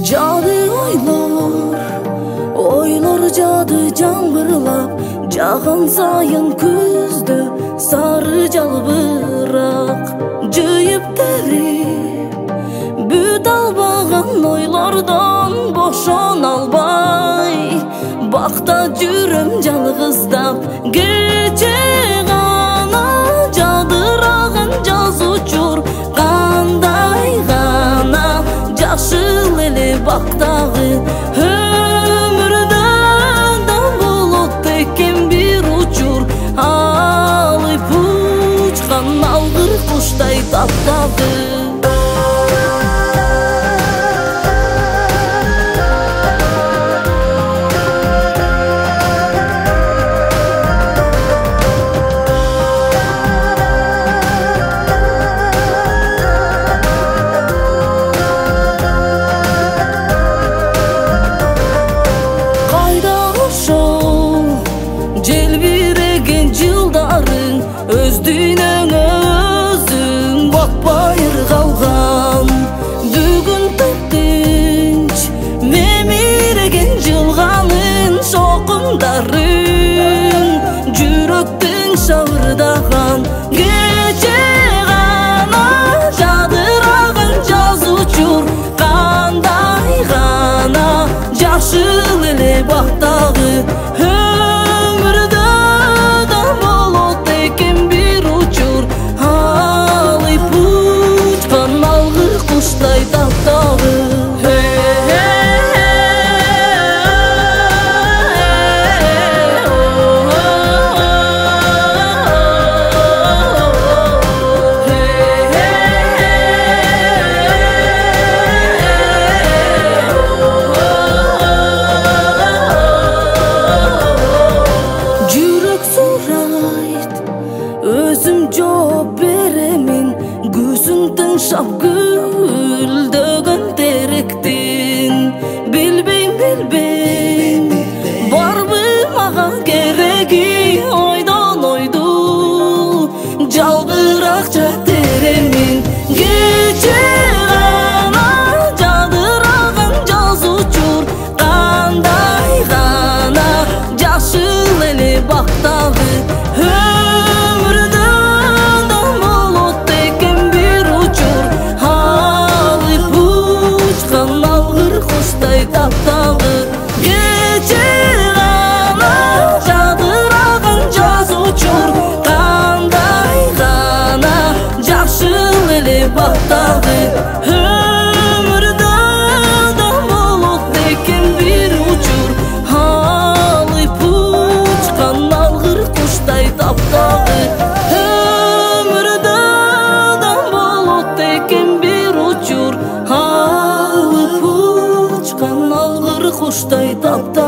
Жады ойлор жады жаңбырлап, жаған сайын күздө сары жалбырак. Жыйып терип бүт албаган ойлордон бошона албай, бакта жүрөм жалгыздап. Кече гана жадыраган жаз учур, кандай гана жакшыл эле бактагы. Өмүрдө да болот экен бир учур, алып учкан алгыр куштай таптагы. Желбиреген жылдарың өздүнөңө өзүң бакпай калган. Бүгүн тынч мемиреген жылганын шокундарың, жүрөктүң шабырдаган. Кече гана жадыраган жаз учур, кандай гана жакшыл эле бактагы. Өзүм жооп беремин көзүң тыңшап гүлдөгөн теректин. Билбейм барбы мага кереги, ойдон ойду жалбыракча теремин. Кече гана жадыраган жаз учур, кандай гана жакшыл эле бактагы. Кече гана жадыраган жаз учур, кандай гана жакшыл эле бактагы. Өмүрдө да болот экен бир учур, алып учкан алгыр куштай таптагы. Өмүрдө да болот экен бир учур, алып учкан алгыр куштай таптагы.